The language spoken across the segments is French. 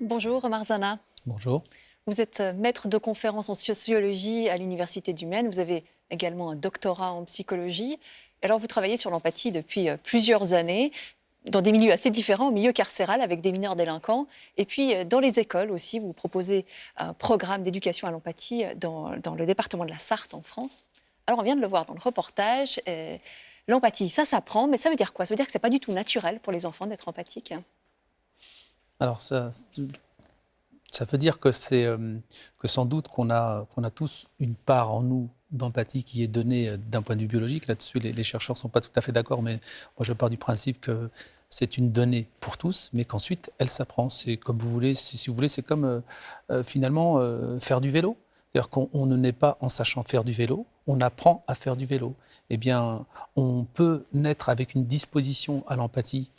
Bonjour, Omar Zana. Bonjour. Vous êtes maître de conférences en sociologie à l'Université du Maine. Vous avez également un doctorat en psychologie. Alors, vous travaillez sur l'empathie depuis plusieurs années, dans des milieux assez différents, au milieu carcéral avec des mineurs délinquants. Et puis, dans les écoles aussi, vous proposez un programme d'éducation à l'empathie dans le département de la Sarthe, en France. Alors, on vient de le voir dans le reportage. L'empathie, ça s'apprend, mais ça veut dire quoi? Ça veut dire que ce n'est pas du tout naturel pour les enfants d'être empathiques. Alors ça veut dire que que sans doute qu'on a tous une part en nous d'empathie qui est donnée d'un point de vue biologique. Là-dessus, les chercheurs ne sont pas tout à fait d'accord, mais moi je pars du principe que c'est une donnée pour tous, mais qu'ensuite elle s'apprend. C'est comme vous voulez, si vous voulez, c'est comme finalement faire du vélo. C'est-à-dire qu'on ne naît pas en sachant faire du vélo, on apprend à faire du vélo. Eh bien, on peut naître avec une disposition à l'empathie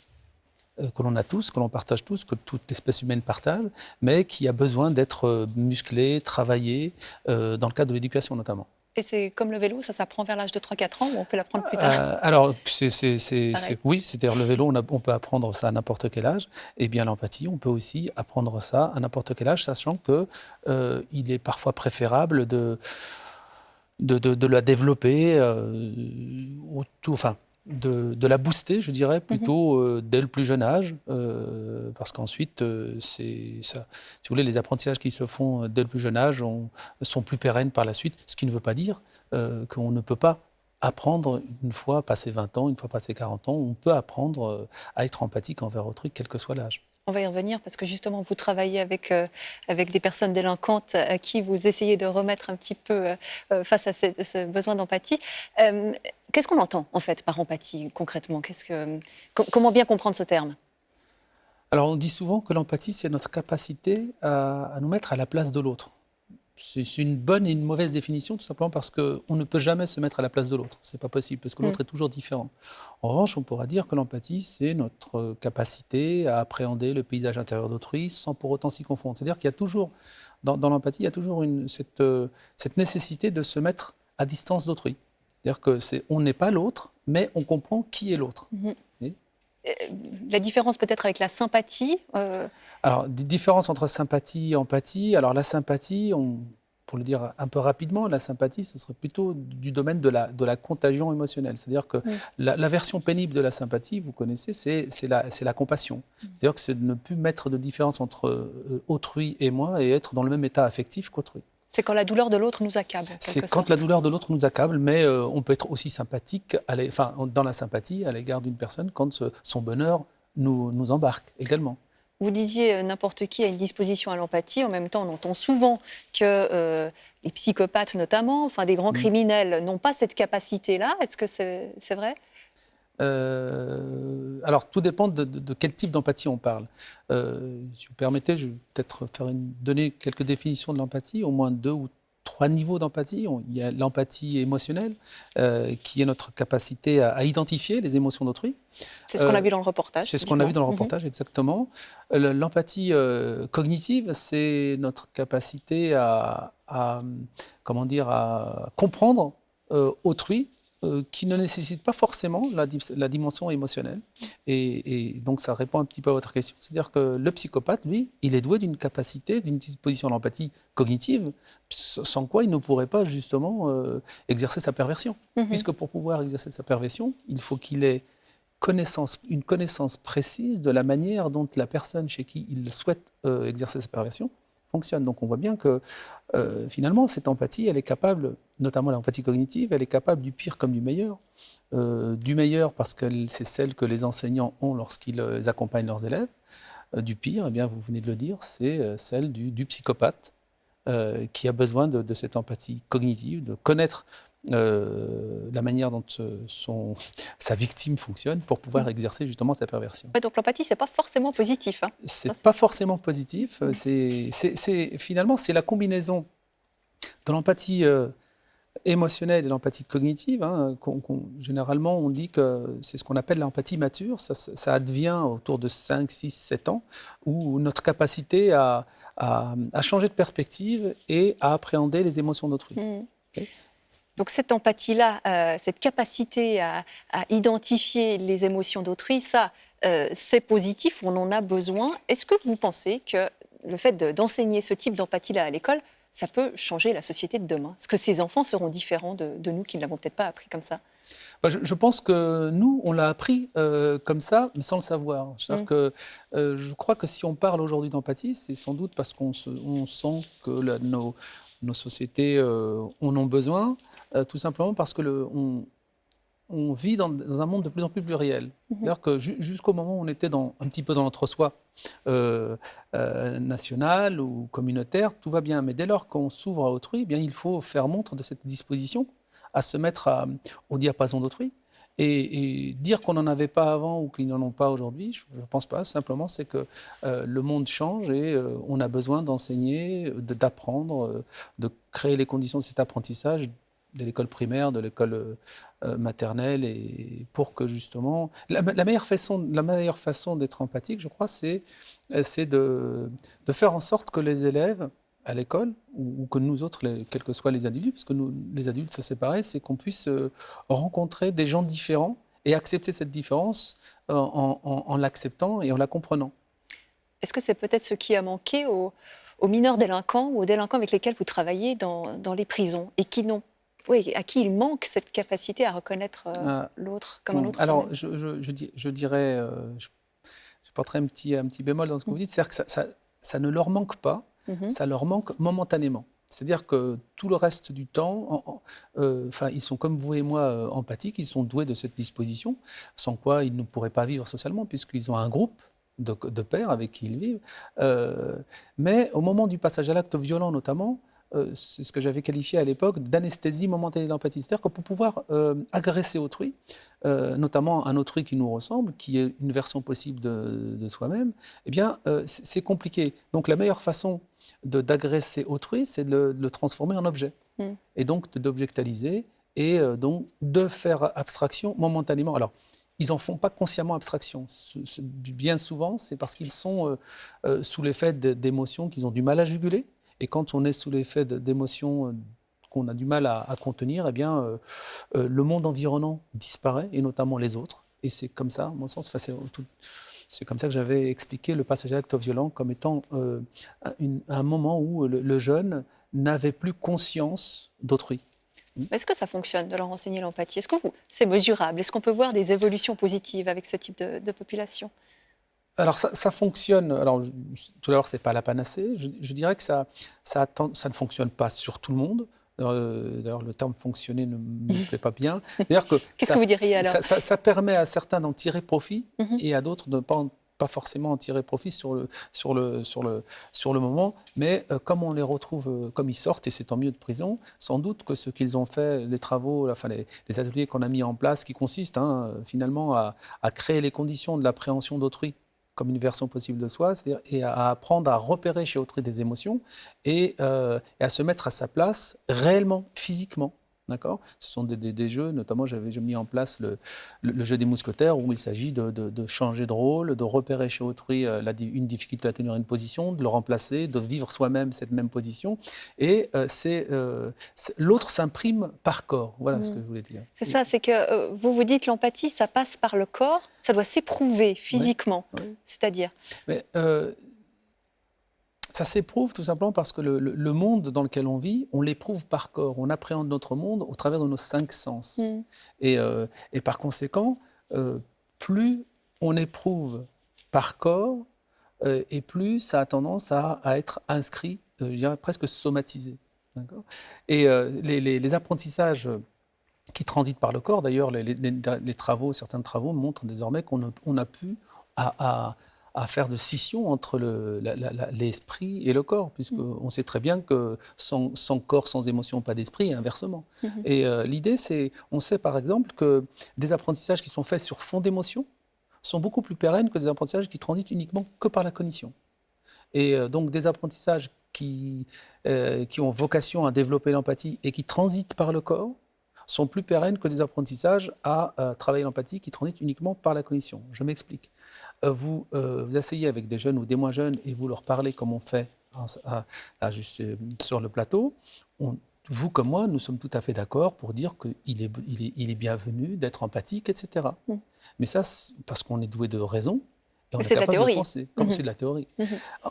que l'on a tous, que l'on partage tous, que toute espèce humaine partage, mais qui a besoin d'être musclé, travaillé, dans le cadre de l'éducation notamment. Et c'est comme le vélo, ça s'apprend vers l'âge de 3-4 ans ou on peut l'apprendre plus tard? Alors, Pareil. oui, c'est-à-dire le vélo, on peut apprendre ça à n'importe quel âge. Et bien l'empathie, on peut aussi apprendre ça à n'importe quel âge, sachant que il est parfois préférable de la développer enfin, de la booster, je dirais, Mhm. plutôt dès le plus jeune âge, parce qu'ensuite, c'est ça. Si vous voulez, les apprentissages qui se font dès le plus jeune âge sont plus pérennes par la suite, ce qui ne veut pas dire qu'on ne peut pas apprendre une fois passé 20 ans, une fois passé 40 ans, on peut apprendre à être empathique envers autrui, quel que soit l'âge. On va y revenir parce que justement, vous travaillez avec des personnes délinquantes à qui vous essayez de remettre un petit peu face à ce besoin d'empathie. Euh, Qu'est-ce qu'on entend en fait par empathie concrètement? Comment bien comprendre ce terme? Alors, on dit souvent que l'empathie, c'est notre capacité à nous mettre à la place de l'autre. C'est une bonne et une mauvaise définition, tout simplement parce qu'on ne peut jamais se mettre à la place de l'autre. C'est pas possible, parce que Mm. l'autre est toujours différent. En revanche, on pourra dire que l'empathie, c'est notre capacité à appréhender le paysage intérieur d'autrui sans pour autant s'y confondre. C'est-à-dire qu'il y a toujours, dans l'empathie, il y a toujours cette nécessité de se mettre à distance d'autrui. C'est-à-dire que on n'est pas l'autre, mais on comprend qui est l'autre. Mhm. Et Euh, la différence peut-être avec la sympathie. Alors, différence entre sympathie et empathie. Alors, la sympathie, pour le dire un peu rapidement, la sympathie, ce serait plutôt du domaine de la contagion émotionnelle. C'est-à-dire que Mm. la version pénible de la sympathie, vous connaissez, c'est la compassion. C'est-à-dire que c'est de ne plus mettre de différence entre autrui et moi et être dans le même état affectif qu'autrui. C'est quand la douleur de l'autre nous accable, en C'est quelque quand la sorte. douleur de l'autre nous accable, mais on peut être aussi sympathique, enfin, dans la sympathie à l'égard d'une personne quand son bonheur nous embarque également. Vous disiez n'importe qui a une disposition à l'empathie. En même temps, on entend souvent que les psychopathes, notamment, enfin des grands criminels, n'ont pas cette capacité-là. Est-ce que c'est vrai? Alors, tout dépend de quel type d'empathie on parle. Si vous permettez, je vais peut-être donner quelques définitions de l'empathie, au moins 2 ou 3 niveaux d'empathie. Il y a l'empathie émotionnelle, qui est notre capacité à identifier les émotions d'autrui. C'est ce qu'on a Euh, vu dans le reportage, c'est ce qu'on a vu typiquement. dans le Mhm. reportage, exactement. L'empathie cognitive, c'est notre capacité comment dire, à comprendre autrui, qui ne nécessite pas forcément la dimension émotionnelle. Et donc, ça répond un petit peu à votre question. C'est-à-dire que le psychopathe, lui, il est doué d'une capacité, d'une disposition d'empathie cognitive, sans quoi il ne pourrait pas justement exercer sa perversion. Mhm. Puisque pour pouvoir exercer sa perversion, il faut qu'il ait une connaissance précise de la manière dont la personne chez qui il souhaite exercer sa perversion fonctionne. Donc on voit bien que finalement, cette empathie, elle est capable, notamment l'empathie cognitive, elle est capable du pire comme du meilleur. Du meilleur parce que c'est celle que les enseignants ont lorsqu'ils accompagnent leurs élèves. Du pire, eh bien, vous venez de le dire, c'est celle du psychopathe qui a besoin de cette empathie cognitive, de connaître la manière dont sa victime fonctionne pour pouvoir exercer justement sa perversion. Ouais, donc l'empathie, c'est pas forcément positif, hein. Ça, C'est pas forcément positif. Mhm. Finalement, c'est la combinaison de l'empathie émotionnelle et de l'empathie cognitive. Hein, généralement, on dit que c'est ce qu'on appelle l'empathie mature. Ça advient autour de 5, 6, 7 ans, où notre capacité à changer de perspective et à appréhender les émotions d'autrui. Mhm. Ok. Donc cette empathie-là, cette capacité à identifier les émotions d'autrui, ça, c'est positif, on en a besoin. Est-ce que vous pensez que le fait d'enseigner ce type d'empathie-là à l'école, ça peut changer la société de demain? Est-ce que ces enfants seront différents de nous qui ne l'avons peut-être pas appris comme ça? Je pense que nous, on l'a appris comme ça, mais sans le savoir. C'est-à-dire que je crois que si on parle aujourd'hui d'empathie, c'est sans doute parce qu'on sent que nos sociétés en ont besoin, tout simplement parce que on vit dans un monde de plus en plus pluriel. C'est-à-dire que jusqu'au moment où on était un petit peu dans l'entre-soi national ou communautaire, tout va bien. Mais dès lors qu'on s'ouvre à autrui, eh bien, il faut faire montre de cette disposition à se mettre au diapason d'autrui. Et dire qu'on n'en avait pas avant ou qu'ils n'en ont pas aujourd'hui, je ne pense pas. Simplement, c'est que le monde change et on a besoin d'enseigner, d'apprendre, de créer les conditions de cet apprentissage de l'école primaire, de l'école maternelle, et pour que justement... La meilleure façon d'être empathique, je crois, c'est de faire en sorte que les élèves à l'école, ou que nous autres, quels que soient les adultes, parce que nous, les adultes, c'est pareil, c'est qu'on puisse rencontrer des gens différents et accepter cette différence en l'acceptant et en la comprenant. Est-ce que c'est peut-être ce qui a manqué aux mineurs délinquants ou aux délinquants avec lesquels vous travaillez dans les prisons et à qui il manque cette capacité à reconnaître l'autre comme un autre? Alors, je dirais, je porterai un petit bémol dans ce que vous dites, c'est-à-dire que ça ne leur manque pas, ça leur manque momentanément. C'est-à-dire que tout le reste du temps, ils sont comme vous et moi empathiques, ils sont doués de cette disposition, sans quoi ils ne pourraient pas vivre socialement, puisqu'ils ont un groupe de pairs avec qui ils vivent. Mais au moment du passage à l'acte violent notamment, c'est ce que j'avais qualifié à l'époque d'anesthésie momentanée de l'empathie. C'est-à-dire que pour pouvoir agresser autrui, notamment un autrui qui nous ressemble, qui est une version possible de soi-même, eh bien, c'est compliqué. Donc la meilleure façon d'agresser autrui, c'est de le transformer en objet. Et donc d'objectaliser et donc de faire abstraction momentanément. Alors, ils n'en font pas consciemment abstraction. Bien souvent, c'est parce qu'ils sont sous l'effet d'émotions qu'ils ont du mal à juguler. Et quand on est sous l'effet d'émotions qu'on a du mal à contenir, eh bien, le monde environnant disparaît, et notamment les autres. Et c'est comme ça, à mon sens, c'est comme ça que j'avais expliqué le passage à l'acte violent comme étant un moment où le jeune n'avait plus conscience d'autrui. Est-ce que ça fonctionne de leur enseigner l'empathie? Est-ce que c'est mesurable? Est-ce qu'on peut voir des évolutions positives avec ce type de population? Alors ça fonctionne. Alors tout d'abord, c'est pas la panacée. Je dirais que ça ne fonctionne pas sur tout le monde. D'ailleurs, le terme fonctionner ne me plaît pas bien. Qu'est-ce que vous diriez alors? Ça permet à certains d'en tirer profit et à d'autres de ne pas forcément en tirer profit sur le moment. Mais comme on les retrouve, comme ils sortent, et c'est tant mieux de prison, sans doute que ce qu'ils ont fait, les travaux, les ateliers qu'on a mis en place, qui consistent finalement à créer les conditions de l'appréhension d'autrui comme une version possible de soi, c'est-à-dire et à apprendre à repérer chez autrui des émotions et à se mettre à sa place réellement, physiquement. D'accord ? Ce sont des jeux, notamment j'ai mis en place le jeu des mousquetaires où il s'agit de changer de rôle, de repérer chez autrui une difficulté à tenir une position, de le remplacer, de vivre soi-même cette même position. Et l'autre s'imprime par corps. Voilà ce que je voulais dire. C'est ça, c'est que vous dites l'empathie, ça passe par le corps, ça doit s'éprouver physiquement, oui. C'est-à-dire Mais, ça s'éprouve tout simplement parce que le monde dans lequel on vit, on l'éprouve par corps. On appréhende notre monde au travers de nos 5 sens. Et par conséquent, plus on éprouve par corps, et plus ça a tendance à être inscrit, je dirais presque somatisé. D'accord ? Et les apprentissages qui transitent par le corps, d'ailleurs, certains travaux montrent désormais qu'on a pu à faire de scission entre l'esprit et le corps, puisqu'on sait très bien que sans corps, sans émotion, pas d'esprit, et inversement. Et l'idée, on sait par exemple que des apprentissages qui sont faits sur fond d'émotion sont beaucoup plus pérennes que des apprentissages qui transitent uniquement que par la cognition. Et donc des apprentissages qui ont vocation à développer l'empathie et qui transitent par le corps sont plus pérennes que des apprentissages à travailler l'empathie qui transitent uniquement par la cognition. Je m'explique. Vous asseyez avec des jeunes ou des moins jeunes et vous leur parlez comme on fait juste sur le plateau. Vous comme moi, nous sommes tout à fait d'accord pour dire qu'il est bienvenu d'être empathique, etc. Mais ça, parce qu'on est doué de raison Et on est C'est de la capable de théorie. penser, comme c'est de la théorie.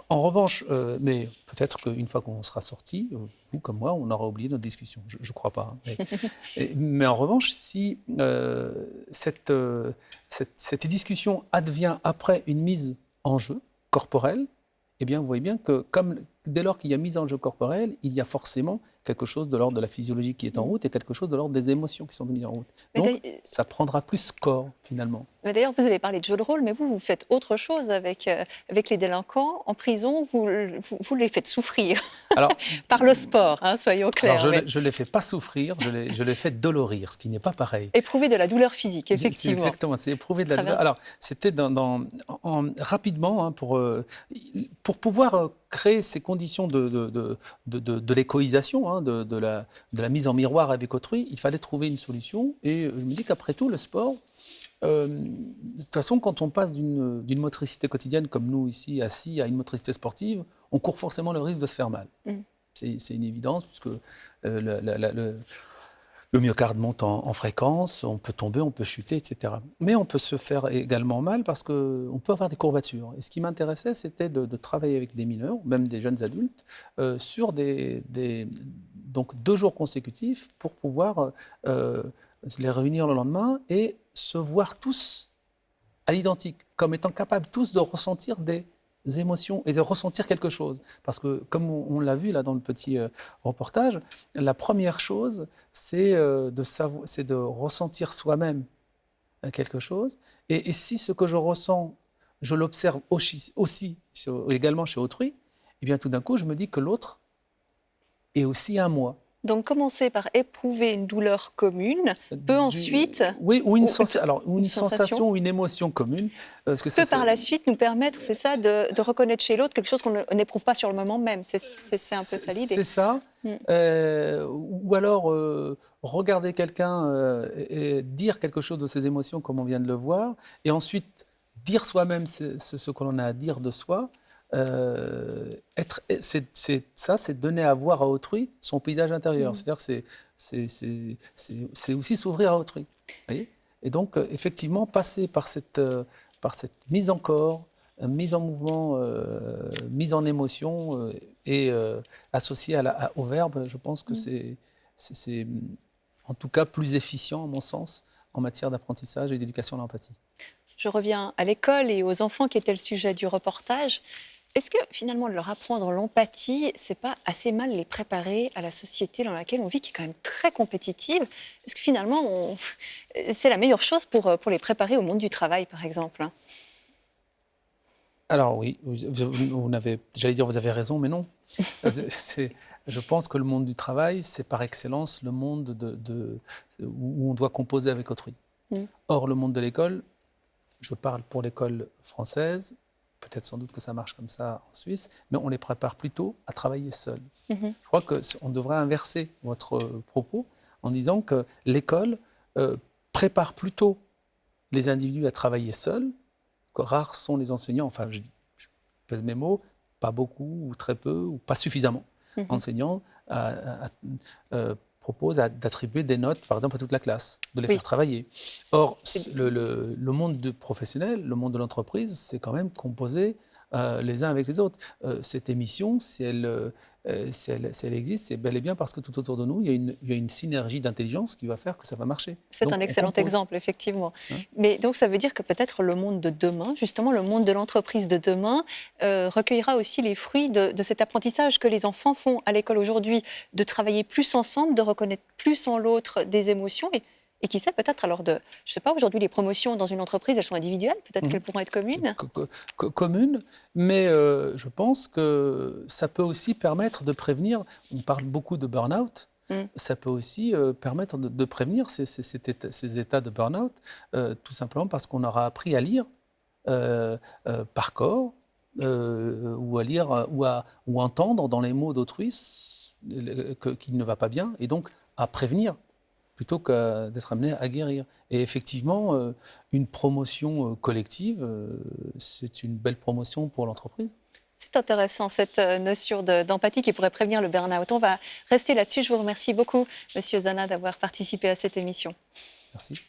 En revanche, mais peut-être qu'une fois qu'on sera sorti, vous comme moi, on aura oublié notre discussion. Je ne crois pas. Hein. Mais en revanche, si cette discussion advient après une mise en jeu corporelle, eh bien, vous voyez bien que dès lors qu'il y a mise en jeu corporelle, il y a forcément quelque chose de l'ordre de la physiologie qui est en route et quelque chose de l'ordre des émotions qui sont mises en route. Donc, ça prendra plus corps, finalement. Mais d'ailleurs, vous avez parlé de jeu de rôle, mais vous faites autre chose avec les délinquants. En prison, vous les faites souffrir. Alors, par le sport, hein, soyons clairs. Alors, je ne les fais pas souffrir, je les fais dolorir, ce qui n'est pas pareil. Éprouver de la douleur physique, effectivement. Exactement, c'est éprouver de la douleur. Alors, c'était rapidement, hein, pour pouvoir créer ces conditions de l'écoïsation, hein, de la mise en miroir avec autrui, il fallait trouver une solution. Et je me dis qu'après tout, le sport, de toute façon, quand on passe d'une motricité quotidienne, comme nous ici, assis, à une motricité sportive, on court forcément le risque de se faire mal. C'est une évidence, puisque le myocarde monte en fréquence, on peut tomber, on peut chuter, etc. Mais on peut se faire également mal parce qu'on peut avoir des courbatures. Et ce qui m'intéressait, c'était de travailler avec des mineurs, même des jeunes adultes, sur donc 2 jours consécutifs pour pouvoir les réunir le lendemain et se voir tous à l'identique, comme étant capables tous de ressentir des émotions et de ressentir quelque chose. Parce que, comme on l'a vu là dans le petit reportage, la première chose, c'est de ressentir soi-même quelque chose. Et si ce que je ressens, je l'observe aussi également chez autrui, eh bien tout d'un coup, je me dis que l'autre est aussi un moi. Donc, commencer par éprouver une douleur commune peut ensuite... Oui, ou une sensation ou une émotion commune. Parce que peut par la suite nous permettre, c'est ça, de reconnaître chez l'autre quelque chose qu'on n'éprouve pas sur le moment même. C'est un peu ça l'idée. C'est ça. Ou alors regarder quelqu'un et dire quelque chose de ses émotions comme on vient de le voir, et ensuite dire soi-même ce que l'on a à dire de soi. C'est donner à voir à autrui son paysage intérieur. C'est-à-dire que c'est aussi s'ouvrir à autrui. Voyez, et donc, effectivement, passer par cette mise en corps, mise en mouvement, mise en émotion et associée au verbe, je pense que c'est en tout cas plus efficient, à mon sens, en matière d'apprentissage et d'éducation à l'empathie. Je reviens à l'école et aux enfants qui étaient le sujet du reportage. Est-ce que finalement de leur apprendre l'empathie, c'est pas assez mal les préparer à la société dans laquelle on vit, qui est quand même très compétitive? Est-ce que finalement c'est la meilleure chose pour les préparer au monde du travail, par exemple? Alors oui, vous avez raison, mais non. Je pense que le monde du travail, c'est par excellence le monde où on doit composer avec autrui. Or, le monde de l'école, je parle pour l'école française, peut-être sans doute que ça marche comme ça en Suisse, mais on les prépare plutôt à travailler seuls. Je crois qu'on devrait inverser votre propos en disant que l'école prépare plutôt les individus à travailler seuls, que rares sont les enseignants, enfin je pèse mes mots, pas beaucoup ou très peu ou pas suffisamment enseignants proposent d'attribuer des notes, par exemple, à toute la classe, de les faire travailler. Or, le monde professionnel, le monde de l'entreprise, c'est quand même composé les uns avec les autres. Cette émission, si elle existe, c'est bel et bien parce que tout autour de nous, il y a une synergie d'intelligence qui va faire que ça va marcher. C'est un excellent exemple, effectivement. Mais donc, ça veut dire que peut-être le monde de demain, justement, le monde de l'entreprise de demain, recueillera aussi les fruits de cet apprentissage que les enfants font à l'école aujourd'hui, de travailler plus ensemble, de reconnaître plus en l'autre des émotions. Et qui sait, peut-être, alors je ne sais pas, aujourd'hui, les promotions dans une entreprise, elles sont individuelles, peut-être qu'elles pourront être communes. Communes, mais je pense que ça peut aussi permettre de prévenir, on parle beaucoup de burn-out, ça peut aussi permettre de prévenir ces états de burn-out, tout simplement parce qu'on aura appris à lire par corps, ou à lire, ou entendre dans les mots d'autrui qu'il ne va pas bien, et donc à prévenir, plutôt que d'être amené à guérir. Et effectivement, une promotion collective, c'est une belle promotion pour l'entreprise. C'est intéressant, cette notion d'empathie qui pourrait prévenir le burn-out. On va rester là-dessus. Je vous remercie beaucoup, Monsieur Zana, d'avoir participé à cette émission. Merci.